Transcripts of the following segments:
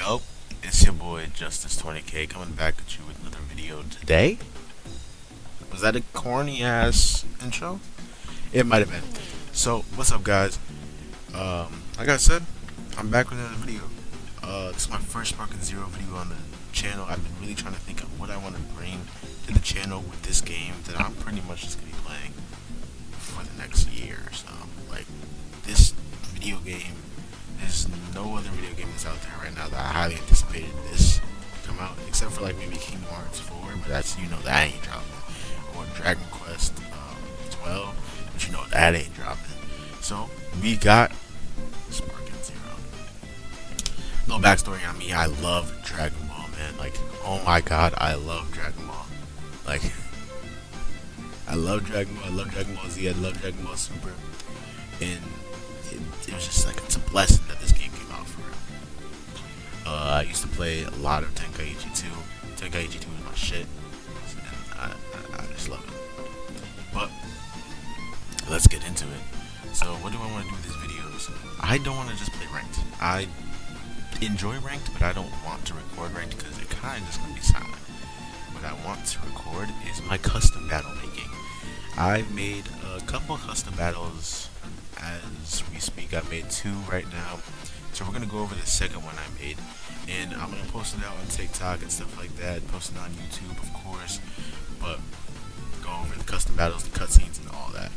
Yo, it's your boy Justice 20K coming back at you with another video today. Was that a corny ass intro? It might have been. So, what's up, guys? Like I said, I'm back with another video. This is my first Sparking Zero video on the channel. I've been really trying to think of what I want to bring to the channel with this game that I'm pretty much just gonna be playing for the next year or so. Like, this video game, there's no other video game that's out there right now that I highly anticipated this to come out, except for like maybe Kingdom Hearts 4, but that's, you know, that ain't dropping, or Dragon Quest 12, but you know that ain't dropping. So we got Sparking Zero. Little backstory on me: I love Dragon Ball, man. Like, oh my god, I love Dragon Ball. Like, I love Dragon Ball. I love Dragon Ball Z. I love Dragon Ball Super, and it was just like, it's a blessing that this game came out for real. I used to play a lot of Tenkaichi 2. Tenkaichi 2 is my shit, and I just love it. But let's get into it. So what do I want to do with these videos? I don't want to just play ranked. I enjoy ranked, but I don't want to record ranked because it kind of just going to be silent. What I want to record is my custom battle making. I've made a couple custom battles as we speak. I've made 2 right now, so we're gonna go over the second one I made, and I'm gonna post it out on TikTok and stuff like that, post it on YouTube, of course, but go over the custom battles, the cutscenes, and all that.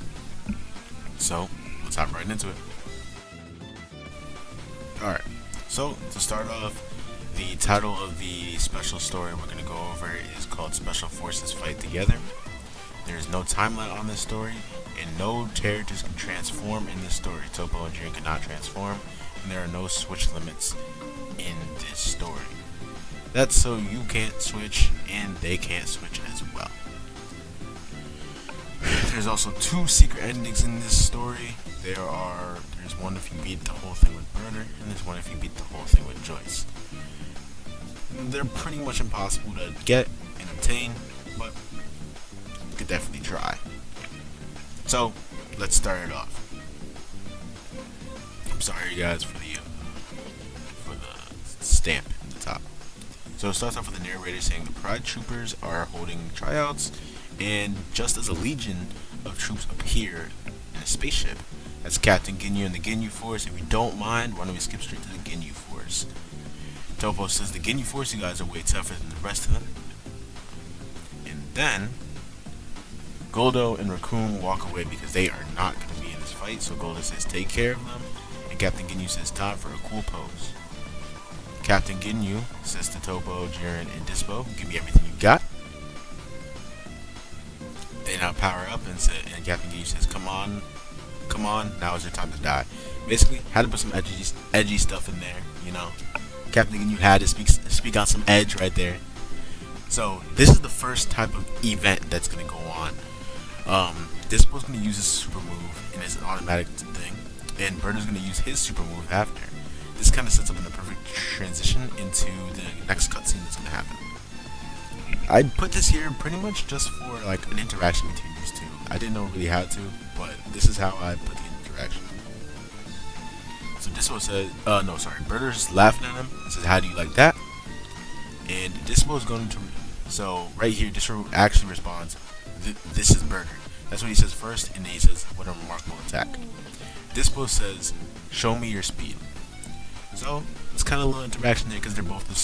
So let's hop right into it. Alright, so to start off, the title of the special story we're gonna go over is called Special Forces Fight Together. There is no timeline on this story, and no characters can transform in this story. Toppo and Jiren cannot transform, and there are no switch limits in this story. That's so you can't switch, and they can't switch as well. There's also 2 secret endings in this story. There's one if you beat the whole thing with Burner, and there's one if you beat the whole thing with Joyce. They're pretty much impossible to get and obtain, but you could definitely try. So, let's start it off. I'm sorry, guys, for the stamp at the top. So it starts off with the narrator saying the Pride Troopers are holding tryouts, and just as a legion of troops appear in a spaceship, that's Captain Ginyu and the Ginyu Force. If you don't mind, why don't we skip straight to the Ginyu Force? Toppo says, the Ginyu Force, you guys are way tougher than the rest of them. And then Goldo and Raccoon walk away because they are not going to be in this fight. So Goldo says, take care of them, and Captain Ginyu says, time for a cool pose. Captain Ginyu says to Toppo, Jiren, and Dispo, give me everything you got. They now power up, and Captain Ginyu says, come on, now is your time to die. Basically, had to put some edgy stuff in there, you know. Captain Ginyu had to speak on some edge right there. So this is the first type of event that's going to go on. Dispo's going to use his super move, and it's an automatic thing, and Burner's going to use his super move after. This kind of sets up in the perfect transition into the next cutscene that's going to happen. I put this here pretty much just for like an interaction between these 2. I didn't know really how to, but this is how I put the interaction. So Dispo says, Burner's laughing at him and says, how do you like that? And Dispo is going to, so right here, Dispo actually responds, this is Burner. That's what he says first, and then he says, what a remarkable attack. Dispo says, show me your speed. So it's kind of a little interaction there because they're both the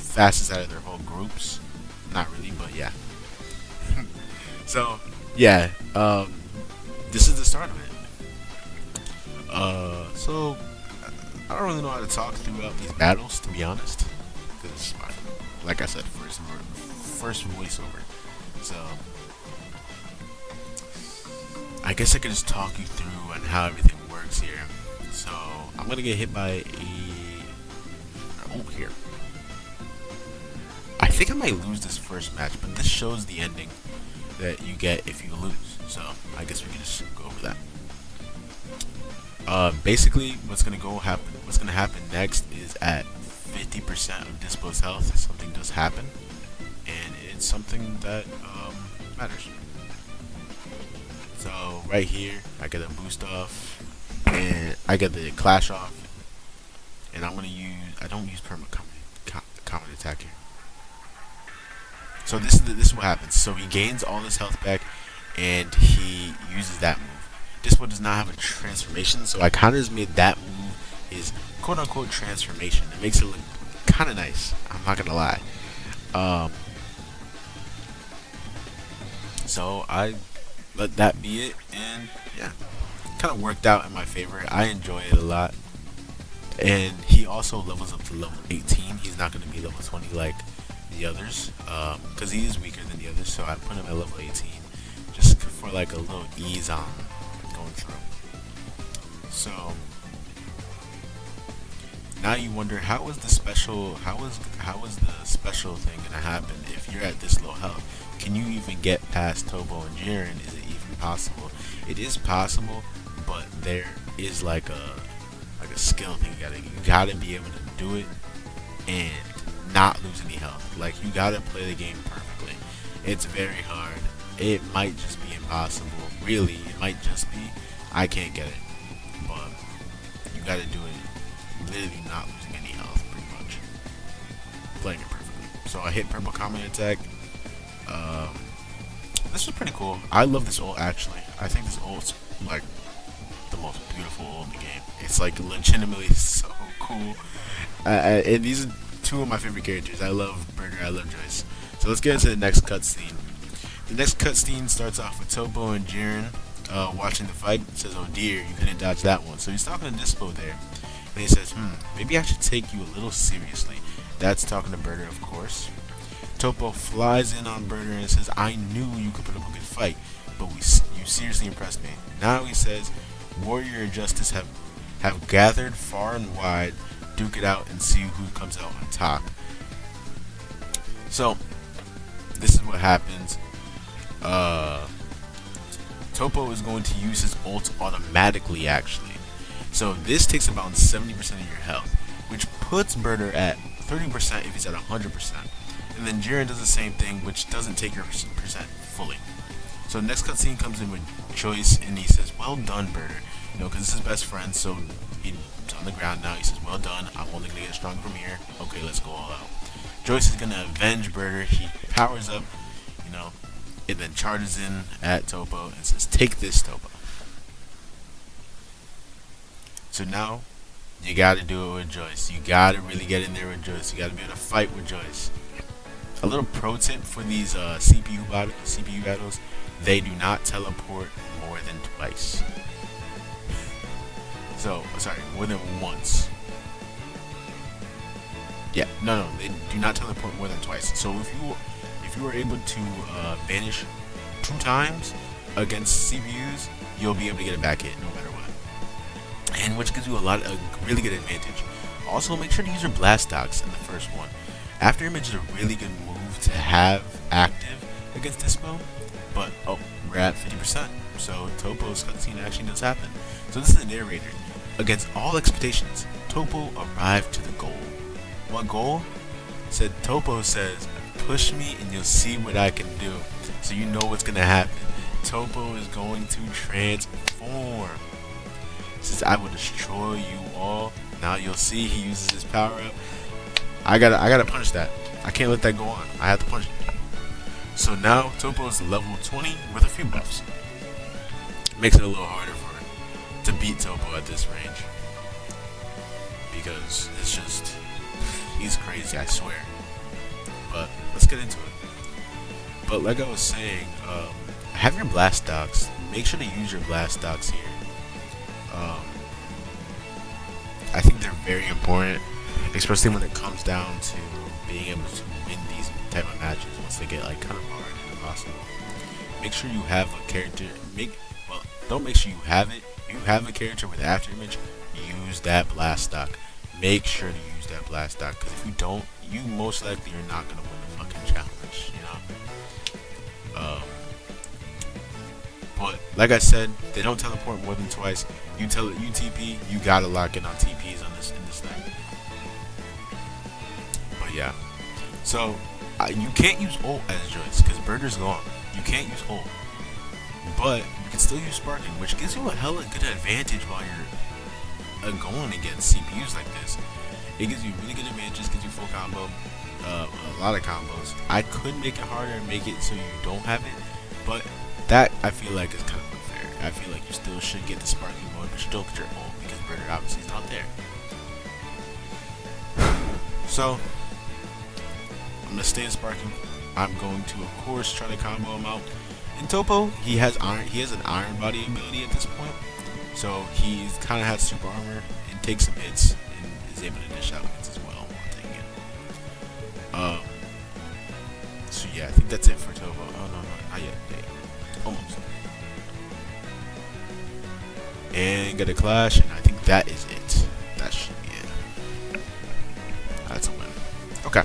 fastest out of their whole groups. Not really, but yeah. So yeah, this is the start of it. So I don't really know how to talk throughout these battles, to be honest, because like I said, first voiceover. So I guess I could just talk you through on how everything works here. So I'm gonna get hit by here. I think I might lose this first match, but this shows the ending that you get if you lose. So I guess we can just go over that. Basically, what's gonna happen next is at 50% of Dispo's health, something does happen, and it's something that matters. So right here, I get a boost off, and I get the clash off, and I'm gonna use I don't use perma common attack here. So this is what happens. So he gains all his health back, and he uses that move. This one does not have a transformation, so I kind of just made that move his quote unquote transformation. It makes it look kind of nice. I'm not gonna lie. So I let that be it, and yeah, kind of worked out in my favor. I enjoy it a lot. And he also levels up to level 18. He's not going to be level 20 like the others, because he is weaker than the others. So I put him at level 18 just for like a little ease on going through. So now you wonder, how was the special thing gonna happen if you're at this low health? Can you even get past Topo and Jiren? Is it even possible? It is possible, but there is like a skill thing. You gotta be able to do it and not lose any health. Like, you gotta play the game perfectly. It's very hard. It might just be impossible. Really, it might just be I can't get it. But you gotta do it literally not losing any health, pretty much. Playing it perfectly. So I hit purple common attack. This was pretty cool. I love this ult, actually. I think this ult's like the most beautiful ult in the game. It's like legitimately so cool. And these are two of my favorite characters. I love Burger, I love Joyce. So let's get into the next cutscene. The next cutscene starts off with Topo and Jiren watching the fight. It says, "Oh dear, you couldn't dodge that one." So he's talking to Dispo there. And he says, maybe I should take you a little seriously. That's talking to Burger, of course. Topo flies in on Burger and says, "I knew you could put up a good fight, but you seriously impressed me." Now he says, "Warrior and Justice have gathered far and wide, duke it out and see who comes out on top." So this is what happens. Topo is going to use his ult automatically, actually. So this takes about 70% of your health, which puts Burger at 30% if he's at 100%. And then Jiren does the same thing, which doesn't take your percent fully. So the next cutscene comes in with Joyce, and he says, "Well done, Burger." You know, because it's his best friend, so he's on the ground now. He says, "Well done. I'm only going to get stronger from here. Okay, let's go all out." Joyce is going to avenge Burger. He powers up, you know, and then charges in at Topo and says, "Take this, Topo." So now, you got to do it with Joyce. You got to really get in there with Joyce. You got to be able to fight with Joyce. A little pro tip for these CPU battles: they do not teleport more than twice. So, sorry, more than once. Yeah, no, they do not teleport more than twice. So if you are able to vanish 2 times against CPUs, you'll be able to get it back hit no matter what. And which gives you a really good advantage. Also, make sure to use your blast stocks in the first one. After image is a really good move to have active against Dispo, but oh, we're at 50%. So Topo's cutscene actually does happen. So this is the narrator. Against all expectations, Topo arrived to the goal. What goal? Topo says, "Push me and you'll see what I can do." So you know what's gonna happen. Topo is going to transform. He says, "I will destroy you all." Now you'll see he uses his power up. I gotta punish that. I can't let that go on. I have to punish it. So now Topo is level 20 with a few buffs. Makes it a little harder to beat Topo at this range, because it's just, he's crazy, I swear. But let's get into it. But like I was saying, have your blast stocks. Make sure to use your blast stocks here. I think they're very important, especially when it comes down to being able to win these type of matches once they get like kind of hard and impossible. Make sure you have a character. Don't make sure you have it. If you have a character with after image, use that blast stock. Make sure to use that blast stock, because if you don't, you most likely are not gonna win the fucking challenge. You know. But like I said, they don't teleport more than twice. You TP, you gotta lock in on TPs in this thing. But yeah, so you can't use ult as Joyce because Burger's gone. You can't use ult, but you can still use sparking, which gives you a hella good advantage while you're going against CPUs like this. It gives you really good advantages, gives you full combo, a lot of combos. I could make it harder and make it so you don't have it, but that I feel like is kind of unfair. I feel like you still should get the sparking mode, but you don't get your ult because Burner obviously is not there. So I'm gonna stay in sparking. I'm going to, of course, try to combo him out. In Topo, he has iron. He has an iron body ability at this point, so he's kind of has super armor and takes some hits and is able to dish out hits as well while taking it. So yeah, I think that's it for Topo. Oh no, not yet. Almost. And get a clash, and I think that is it. That should be it. That's a win. Okay,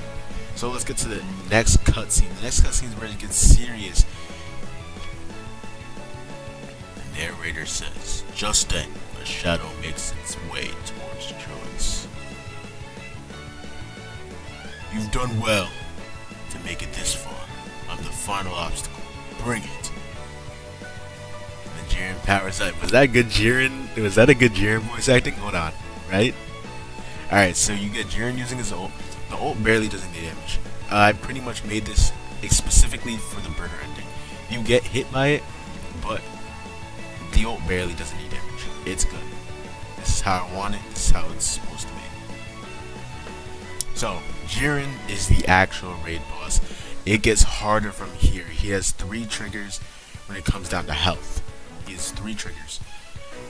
so let's get to the next cutscene. The next cutscene is where it gets serious. The narrator says, "Just then, a shadow makes its way towards Joyce. You've done well to make it this far. I'm the final obstacle. Bring it." And the Jiren powers up. Was that good Jiren? Was that a good Jiren voice acting? Hold on, right? Alright, so you get Jiren using his ult. The ult barely does any damage. I pretty much made this specifically for the burner ending. You get hit by it, but the ult barely does any damage. It's good. This is how I want it. This is how it's supposed to be. So, Jiren is the actual raid boss. It gets harder from here. He has 3 triggers when it comes down to health. He has 3 triggers.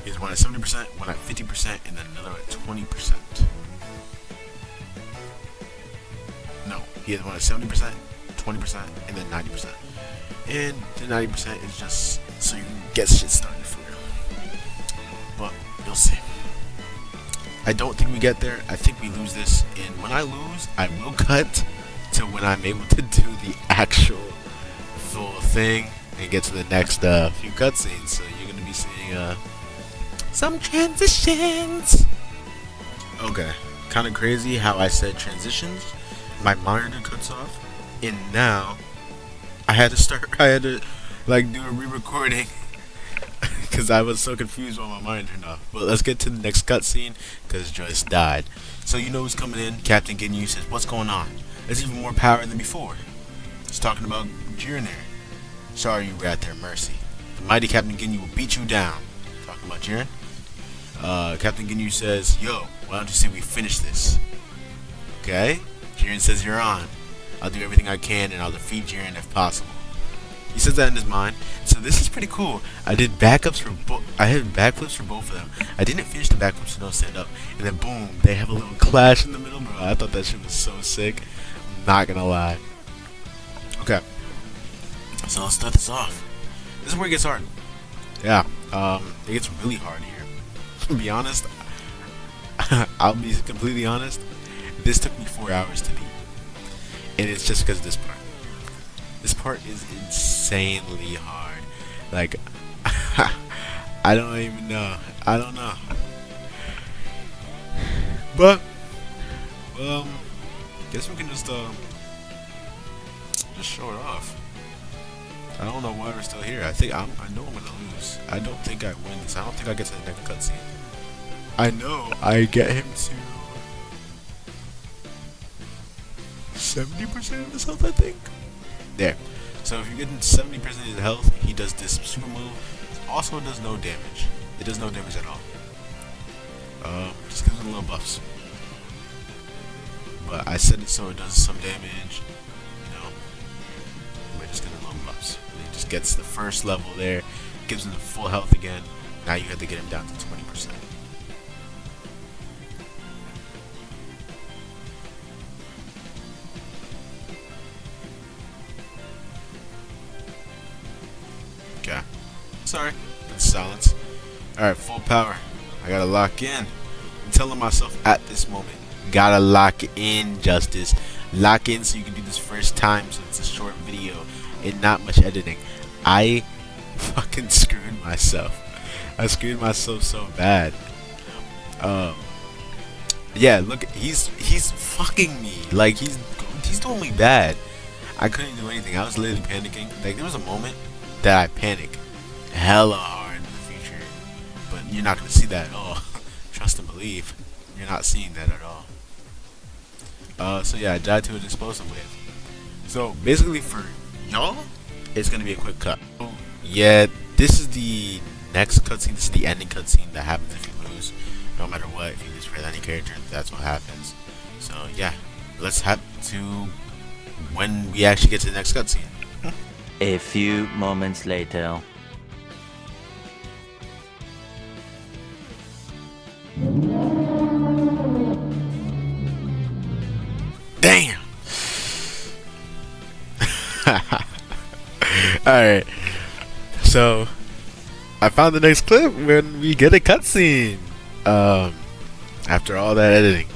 He has one at 70%, one at 50%, and then another at 20%. No, he has one at 70%, 20%, and then 90%. And the 90% is just so you can get shit started for real. But you'll see. I don't think we get there. I think we lose this. And when I lose, I will cut to when I'm able to do the actual full thing and get to the next few cutscenes. So you're going to be seeing some transitions. Okay. Kind of crazy how I said transitions. My monitor cuts off. And now I had to like do a re-recording because I was so confused while my monitor turned off. But let's get to the next cutscene because Joyce died. So you know who's coming in. Captain Ginyu says, "What's going on? There's even more power than before." He's talking about Jiren there. "Sorry you were at their mercy. The mighty Captain Ginyu will beat you down." Talking about Jiren. Captain Ginyu says, "Yo, why don't you say we finish this?" Okay. Jiren says, "You're on. I'll do everything I can and I'll defeat Jiren if possible." He says that in his mind. So this is pretty cool. I did backups for I had backflips for both of them. I didn't finish the backflips so don't stand up. And then boom, they have a little clash in the middle, bro. I thought that shit was so sick. I'm not gonna lie. Okay. So let's start this off. This is where it gets hard. Yeah. It gets really hard here. To be honest, I'll be completely honest. This took me 4 hours to beat. And it's just because of this part. This part is insanely hard. Like, I don't even know. I don't know. But, guess we can just show it off. I don't know why we're still here. I know I'm gonna lose. I don't think I win this. I don't think I get to the next cutscene. I know I get him to 70% of his health, I think. There. So if you're getting 70% of his health, he does this super move. It also does no damage. It does no damage at all. Just gives him little buffs. But I set it so it does some damage. You know, we're just getting little buffs. He just gets the first level there, gives him the full health again. Now you have to get him down to 20%. Okay. Sorry. That's silence. Alright, full power. I gotta lock in. I'm telling myself at this moment, gotta lock in, Justice. Lock in so you can do this first time so it's a short video and not much editing. I fucking screwed myself. I screwed myself so bad. Yeah, look, he's fucking me. Like, he's doing me bad. I couldn't do anything. I was literally panicking. Like, there was a moment that I panicked hella hard in the future, but you're not gonna see that at all. Trust and believe, you're not seeing that at all. So yeah, I died to an explosive wave. So basically for y'all, it's gonna be a quick cut. So, yeah, this is the next cutscene. This is the ending cutscene that happens if you lose. No matter what, if you lose for any character, that's what happens. So yeah, let's head to when we actually get to the next cutscene. A few moments later. Damn. Alright. So I found the next clip when we get a cutscene. After all that editing.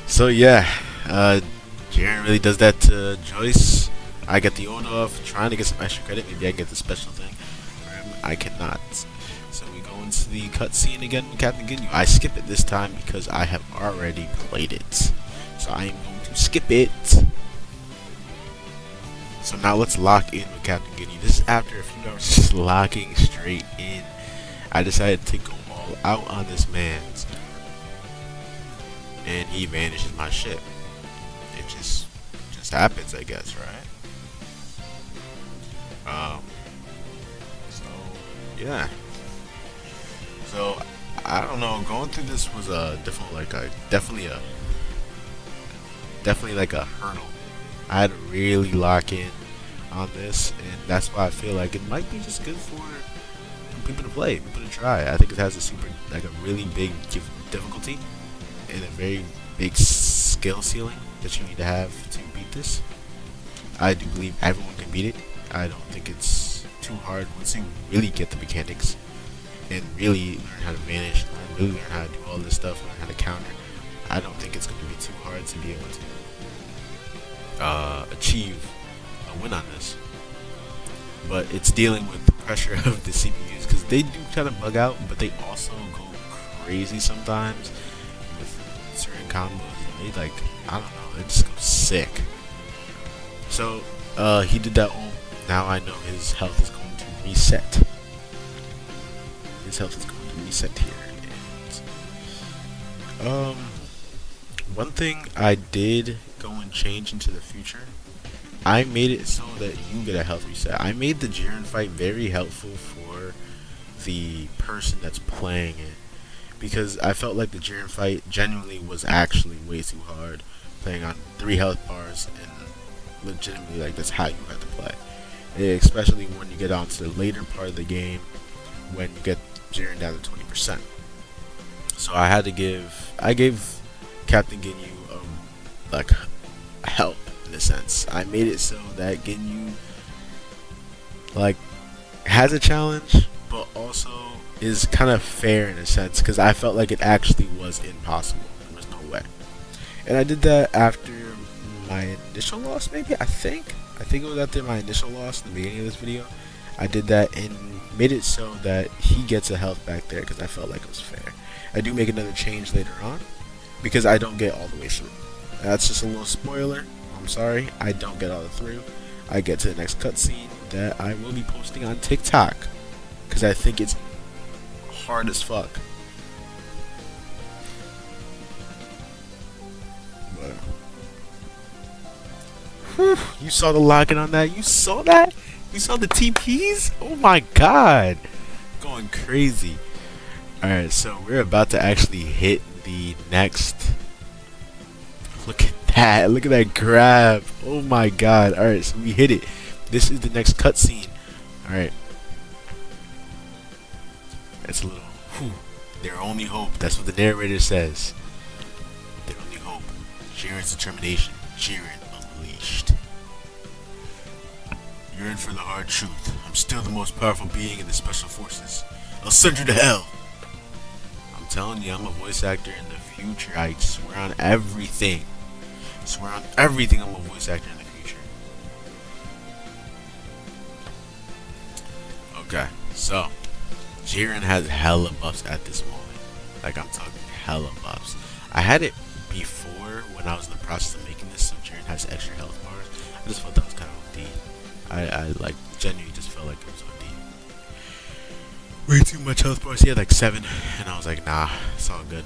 So yeah, Jiren really does that to Joyce. I get the order off, trying to get some extra credit. Maybe I get the special thing. For him, I cannot. So we go into the cutscene again with Captain Ginyu. I skip it this time because I have already played it. So I am going to skip it. So now let's lock in with Captain Ginyu. This is after a few hours just locking straight in. I decided to go all out on this man. And he vanishes my ship. It just happens, I guess, right? So yeah. So I don't know. Going through this was definitely like a hurdle. I had to really lock in on this, and that's why I feel like it might be just good for people to play, people to try. I think it has a really big difficulty and a very big skill ceiling that you need to have to beat this. I do believe everyone can beat it. I don't think it's too hard once you really get the mechanics and really learn how to vanish, really learn how to do all this stuff, learn how to counter. I don't think it's going to be too hard to be able to achieve a win on this. But it's dealing with the pressure of the CPUs because they do kind of bug out, but they also go crazy sometimes with certain combos. They I don't know, they just go sick. So he did that ult. Now I know his health is going to reset. His health is going to reset here. And, one thing I did go and change into the future, I made it so that you get a health reset. I made the Jiren fight very helpful for the person that's playing it, because I felt like the Jiren fight genuinely was actually way too hard, playing on 3 health bars, and legitimately that's how you have to play. Especially when you get on to the later part of the game, when you get Jiren down to 20%. So I gave Captain Ginyu help in a sense. I made it so that Ginyu has a challenge, but also is kind of fair in a sense, because I felt like it actually was impossible. There was no way. And I did that after my initial loss, maybe? I think it was after my initial loss in the beginning of this video. I did that and made it so that he gets a health back there because I felt like it was fair. I do make another change later on because I don't get all the way through. That's just a little spoiler. I'm sorry, I don't get all the way through. I get to the next cutscene that I will be posting on TikTok because I think it's hard as fuck. But, you saw the locking on that? You saw that? You saw the TPs? Oh my god. Going crazy. Alright, so we're about to actually hit the next. Look at that. Look at that grab. Oh my god. Alright, so we hit it. This is the next cutscene. Alright. That's a little. Their only hope. That's what the narrator says. Their only hope. Jiren's determination. Jiren unleashed. You're in for the hard truth. I'm still the most powerful being in the special forces. I'll send you to hell. I'm telling you, I'm a voice actor in the future. I swear on everything. I swear on everything, I'm a voice actor in the future. Okay, so Jiren has hella buffs at this moment. Like, I'm talking hella buffs. I had it before when I was in the process of making this, so Jiren has extra health bars. I just felt that was kind of OD. I genuinely just felt like it was OD. Way too much health bars. He had 7, and I was like, nah, it's all good.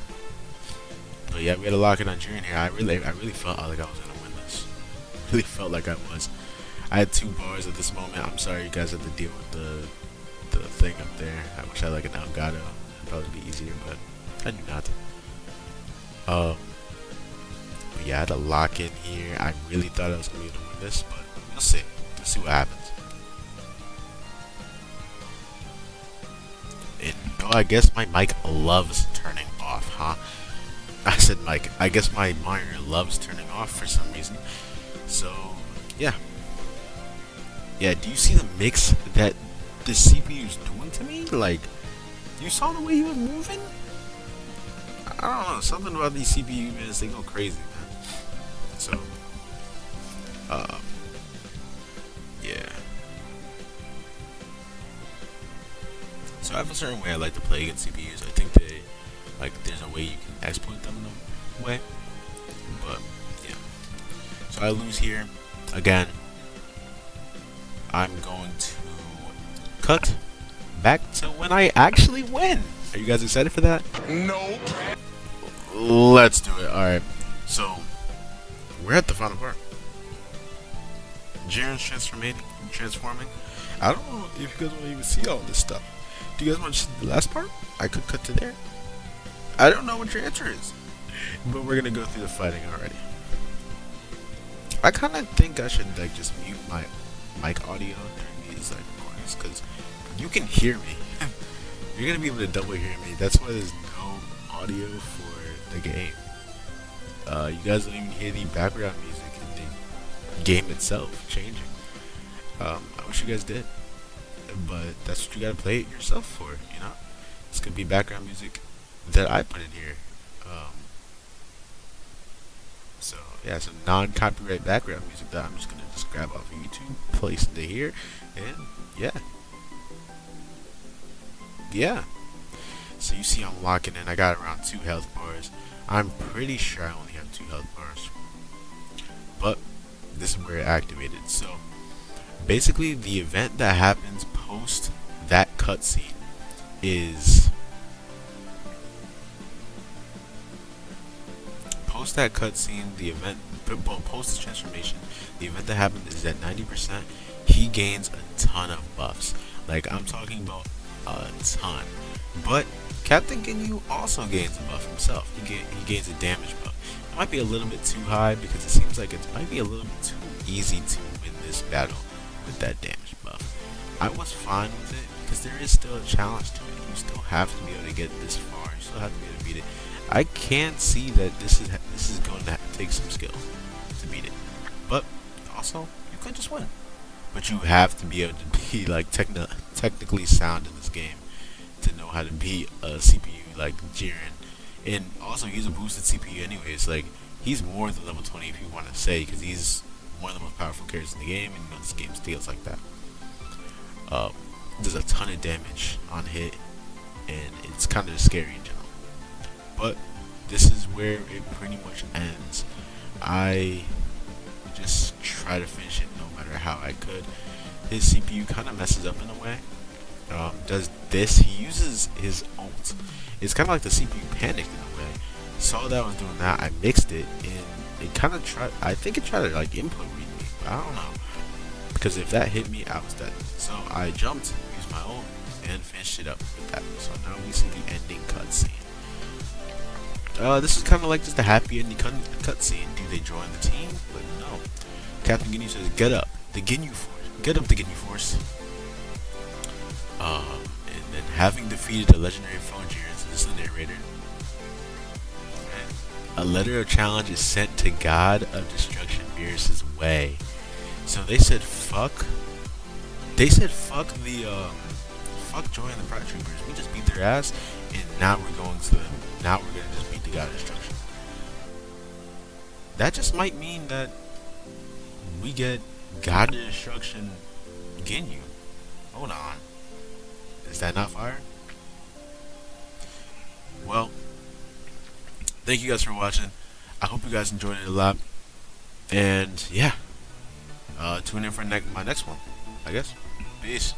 But yeah, we had to lock in on Jiren here. I really felt like I was gonna win this. Really felt like I was. I had 2 bars at this moment. I'm sorry you guys had to deal with the thing up there. I wish I had like an Elgato. It'd probably be easier, but I do not. But yeah, I had to lock in here. I really thought I was gonna be able to win this, but we'll see. Let's see what happens. And oh, I guess my mic loves turning off, huh? I said mic. I guess my monitor loves turning off for some reason. So yeah. Yeah, do you see the mix that the CPU is doing to me? Like, you saw the way he was moving? I don't know, something about these CPU units, they go crazy, man. So, yeah. So I have a certain way I like to play against CPUs. I think there's a way you can exploit them in a way. But, yeah. So I lose here. Again, I'm going to cut back to when I actually win. Are you guys excited for that? No. Let's do it. Alright. So, we're at the final part. Jiren's transforming. I don't know if you guys want to even see all this stuff. Do you guys want to see the last part? I could cut to there. I don't know what your answer is. But we're going to go through the fighting already. I kind of think I should like just mute my mic audio during these like recordings, because you can hear me. You're gonna be able to double hear me. That's why there's no audio for the game. You guys don't even hear the background music in the game itself changing. I wish you guys did, but that's what you gotta play it yourself for. You know, it's gonna be background music that I put in here. So yeah, some non-copyright background music that I'm just gonna grab off of YouTube, place into here, and yeah. So you see I'm locking in. I got around 2 health bars. I'm pretty sure I only have 2 health bars, but this is where it activated. So basically the event that happens post that cutscene is post that cutscene, the event post the transformation, the event that happened is at 90%. He gains a ton of buffs. Like, I'm talking about a ton. But Captain Ginyu also gains a buff himself. He gains a damage buff. It might be a little bit too high because it seems like it might be a little bit too easy to win this battle with that damage buff. I was fine with it because there is still a challenge to it. You still have to be able to get this far. You still have to be able to beat it. I can see that this is going to take some skill to beat it, but also you could just win. But you have to be able to be like technically sound in this game to know how to beat a CPU like Jiren. And also he's a boosted CPU anyways. Like, he's more than level 20 if you want to say, because he's one of the most powerful characters in the game, and you know this game steals like that. There's a ton of damage on hit, and it's kind of scary in general. But this is where it pretty much ends. I just try to finish it no matter how I could. His CPU kind of messes up in a way. Does this? He uses his ult. It's kind of like the CPU panicked in a way. Saw that I was doing that. I mixed it, and it kind of tried. I think it tried to like input read me, but I don't know. Because if that hit me, I was dead. So I jumped, used my ult, and finished it up with that. So now we see the ending cutscene. This is kind of like just a happy ending cutscene. Do they join the team? But no. Captain Ginyu says, "Get up, the Ginyu Force. Get up, the Ginyu Force." And then having defeated the legendary foe Jiren, so this is the narrator. A letter of challenge is sent to God of Destruction Beerus' way. So they said fuck. They said fuck the fuck Joy and the Pride Troopers. We just beat their ass, and now we're gonna just beat the God of Destruction. That just might mean that we get God of Destruction Ginyu. Hold on. Is that not fire? Well, thank you guys for watching. I hope you guys enjoyed it a lot. And yeah, tune in for my next one, I guess. Peace.